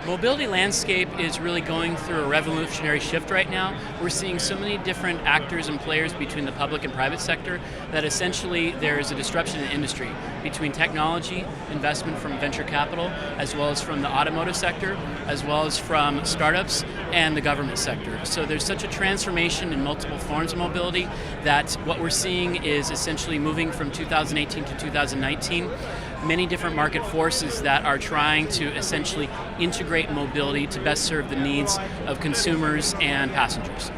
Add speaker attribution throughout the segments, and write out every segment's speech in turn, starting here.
Speaker 1: Mobility landscape is really going through a revolutionary shift right now. We're seeing so many different actors and players between the public and private sector that essentially there is a disruption in industry between technology, investment from venture capital, as well as from the automotive sector, as well as from startups and the government sector. So there's such a transformation in multiple forms of mobility that what we're seeing is essentially moving from 2018 to 2019, many different market forces that are trying to essentially integrate mobility to best serve the needs of consumers and passengers.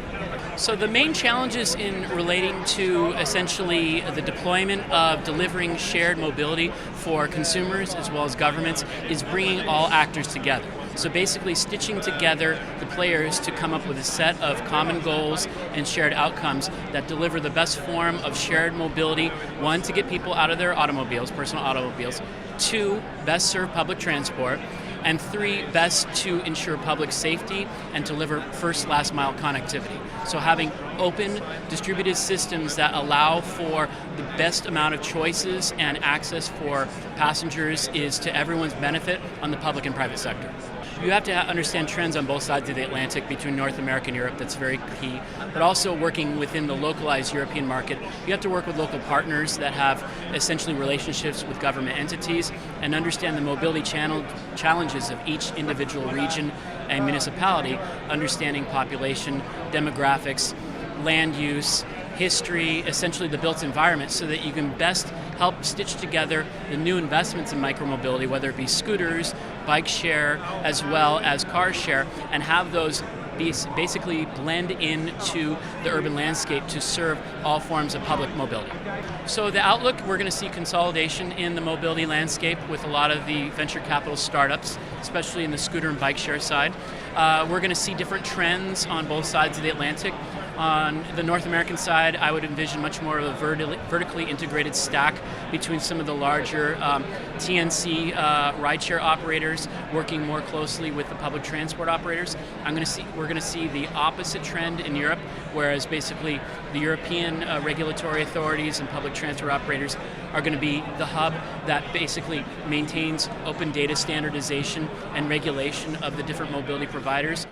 Speaker 1: So the main challenges in relating to essentially the deployment of delivering shared mobility for consumers as well as governments is bringing all actors together. So basically stitching together the players to come up with a set of common goals and shared outcomes that deliver the best form of shared mobility. One, to get people out of their automobiles, personal automobiles. Two, best serve public transport. And three, best to ensure public safety and deliver first last mile connectivity. So having open distributed systems that allow for the best amount of choices and access for passengers is to everyone's benefit on the public and private sector. You have to understand trends on both sides of the Atlantic between North America and Europe. That's very key. But also working within the localized European market, you have to work with local partners that have essentially relationships with government entities and understand the mobility challenges of each individual region and municipality, understanding population, demographics, land use, history, essentially the built environment, so that you can best help stitch together the new investments in micromobility, whether it be scooters, bike share, as well as car share, and have those basically blend into the urban landscape to serve all forms of public mobility. So the outlook, we're going to see consolidation in the mobility landscape with a lot of the venture capital startups, especially in the scooter and bike share side. We're going to see different trends on both sides of the Atlantic. On the North American side, I would envision much more of a vertically integrated stack between some of the larger TNC rideshare operators working more closely with the public transport operators. We're going to see the opposite trend in Europe, whereas basically the European regulatory authorities and public transport operators are going to be the hub that basically maintains open data standardization and regulation of the different mobility providers.